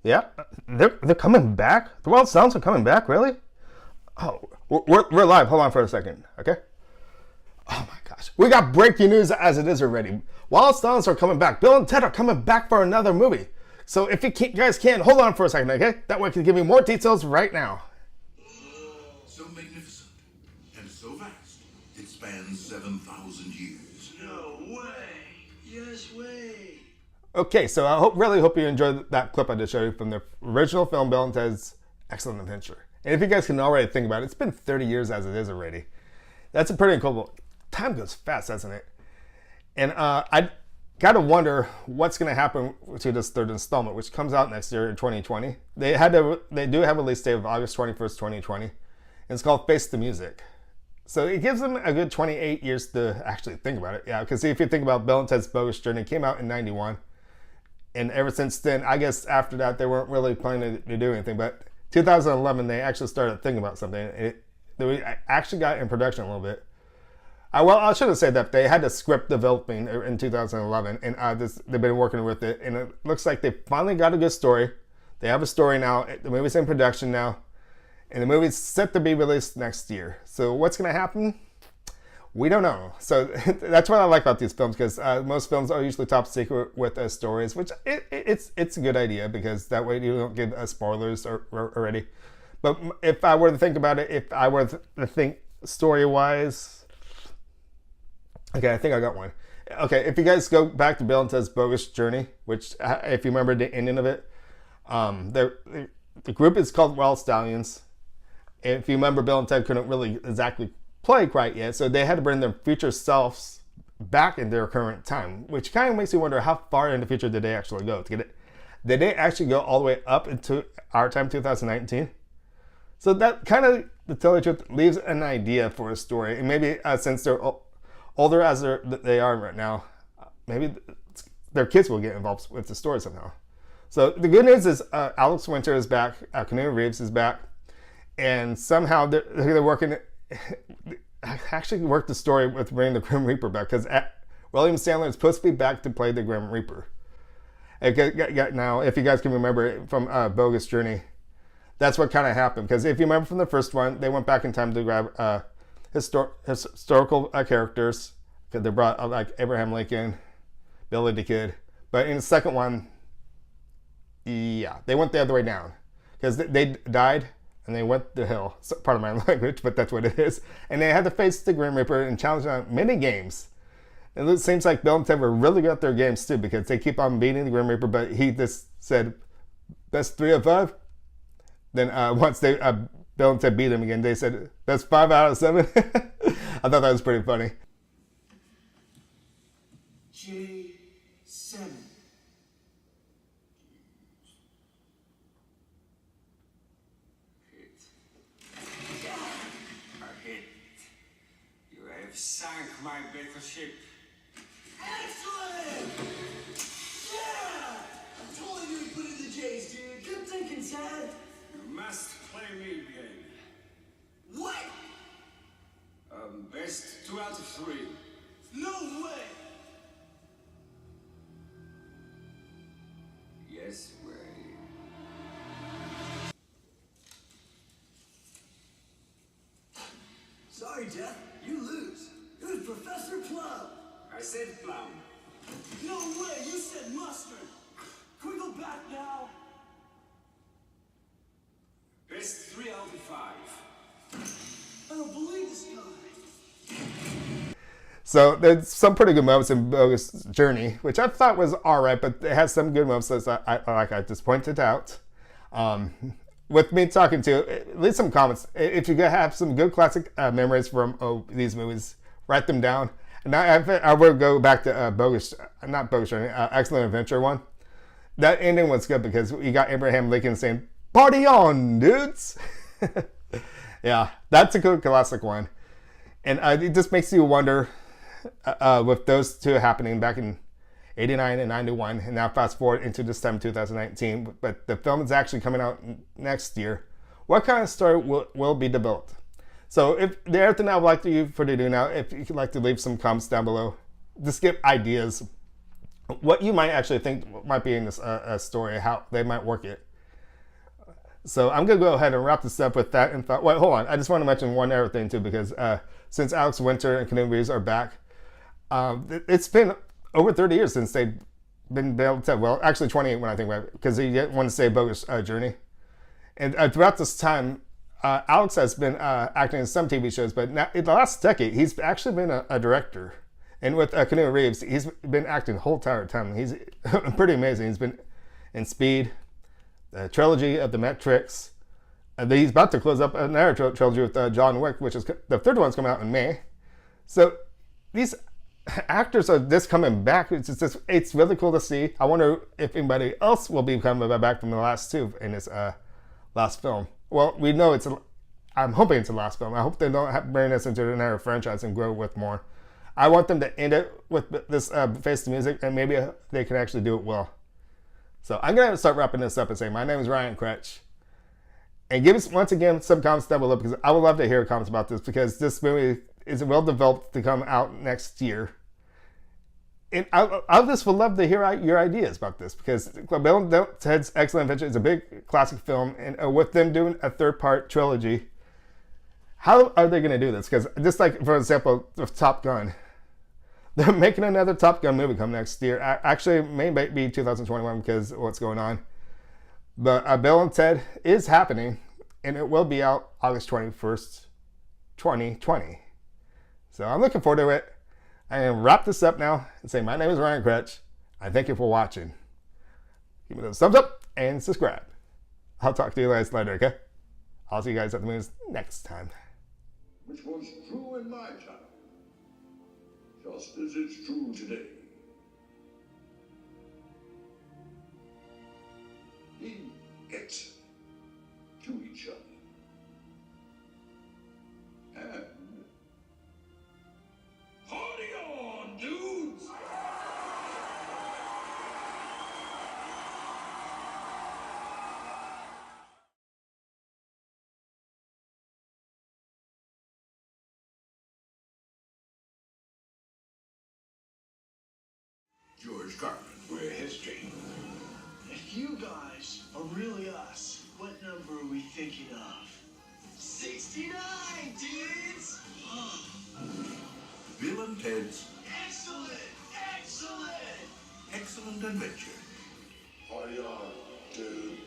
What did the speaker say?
Yeah, they're coming back. The Wild Sounds are coming back, really? Oh, we're live. Hold on for a second, okay? Oh my gosh, we got breaking news as it is already. Wild Sounds are coming back. Bill and Ted are coming back for another movie. So if you guys can, hold on for a second, okay? That way I can give you more details right now. So magnificent and so vast, it spans 7,000 years. No way! Yes way! Okay, so I really hope you enjoyed that clip I just showed you from the original film, Bill and Ted's Excellent Adventure. And if you guys can already think about it, it's been 30 years as it is already. That's a pretty incredible. Time goes fast, doesn't it? And I gotta wonder what's gonna happen to this third installment, which comes out next year in 2020. They do have a release date of August 21st, 2020. And it's called Face the Music. So it gives them a good 28 years to actually think about it. Yeah, because if you think about Bill and Ted's Bogus Journey, it came out in 91. And ever since then, I guess after that, they weren't really planning to do anything. But 2011, they actually started thinking about something. They actually got in production a little bit. Well, I shouldn't say that. They had the script developing in 2011, and they've been working with it. And it looks like they finally got a good story. They have a story now. The movie's in production now. And the movie's set to be released next year. So what's going to happen? We don't know. So that's what I like about these films, because most films are usually top secret with stories, which it's a good idea, because that way you don't give spoilers already. But if I were to think about it, if I were to think story-wise, okay, I think I got one. Okay, if you guys go back to Bill and Ted's Bogus Journey, which if you remember the ending of it, the group is called Wild Stallions. If you remember, Bill and Ted couldn't really exactly play quite yet, so they had to bring their future selves back in their current time, which kind of makes you wonder how far in the future did they actually go to get it. Did they actually go all the way up into our time, 2019? So that kind of, to tell the truth, leaves an idea for a story. And maybe since they're older as they are right now, maybe their kids will get involved with the story somehow. So the good news is Alex Winter is back, Keanu Reeves is back, and somehow they're working. I actually worked the story with bringing the Grim Reaper back, because William Sandler is supposed to be back to play the Grim Reaper. Now, if you guys can remember from Bogus Journey, that's what kind of happened. Because if you remember from the first one, they went back in time to grab historical characters. They brought like Abraham Lincoln, Billy the Kid. But in the second one, yeah, they went the other way down, because they died. And they went the hill. So, part of my language, but that's what it is. And they had to face the Grim Reaper and challenge on many games. And it seems like Bill and Ted were really good at their games too, because they keep on beating the Grim Reaper, but he just said, best 3 out of 5. Then once Bill and Ted beat him again, they said, best 5 out of 7. I thought that was pretty funny. J7. Sank my battleship. Excellent! Yeah! I told you to put in the J's, dude. Good thinking, Ted. You must play me again. What? Best 2 out of 3. No way! Yes way. Sorry, Jeff. You lose. It was Professor Plum. I said plum. No way! You said mustard! Can we go back now? Best 3 out of 5. I don't believe this guy. So there's some pretty good moments in Bogus Journey, which I thought was alright, but it has some good moments, as I just pointed out. With me talking to, leave some comments. If you have some good classic memories from these movies, write them down. And I will go back to not Bogus Journey, Excellent Adventure one. That ending was good, because you got Abraham Lincoln saying, "Party on, dudes!" Yeah, that's a good classic one. And it just makes you wonder, with those two happening back in 89 and 91, and now fast forward into this time 2019, but the film is actually coming out next year. What kind of story will be developed? So if there's everything I would like you for to do now, if you'd like to leave some comments down below, just give ideas, what you might actually think might be in this story, how they might work it. So I'm gonna go ahead and wrap this up with that. And wait, hold on. I just want to mention one other thing too, because since Alex Winter and Keanu Reeves are back, it's been over 30 years since they've been able to. Well, actually 28 when I think about it, because he wanted to say Bogus Journey. And throughout this time, Alex has been acting in some TV shows, but now, in the last decade, he's actually been a director. And with Keanu Reeves, he's been acting the whole entire time. He's pretty amazing. He's been in Speed, the trilogy of The Matrix. He's about to close up another trilogy with John Wick, which is the third one's coming out in May. So these actors are just coming back. It's really cool to see. I wonder if anybody else will be coming back from the last two in this last film. Well, we know I'm hoping it's the last film. I hope they don't bring this into another franchise and grow with more. I want them to end it with this Face the Music, and maybe they can actually do it well. So I'm going to start wrapping this up and say, my name is Ryan Kretsch. And give us, once again, some comments down below, because I would love to hear comments about this, because this movie is well developed to come out next year. And I just would love to hear your ideas about this, because Bill and Ted's Excellent Adventure is a big classic film, and with them doing a third-part trilogy, how are they going to do this? Because just like, for example, with Top Gun, they're making another Top Gun movie come next year. Actually, it may be 2021 because of what's going on. But Bill and Ted is happening, and it will be out August 21st, 2020. So I'm looking forward to it. I'm going to wrap this up now and say my name is Ryan Kretsch. I thank you for watching. Give me those thumbs up and subscribe. I'll talk to you guys later, okay? I'll see you guys at the movies next time. Which was true in my time, just as it's true today. Be excellent to each other. And party on, dudes! George Carlin, we're history. If you guys are really us, what number are we thinking of? 69, dudes! Bill and Ted's Excellent! Excellent! Excellent Adventure. Party on, dude.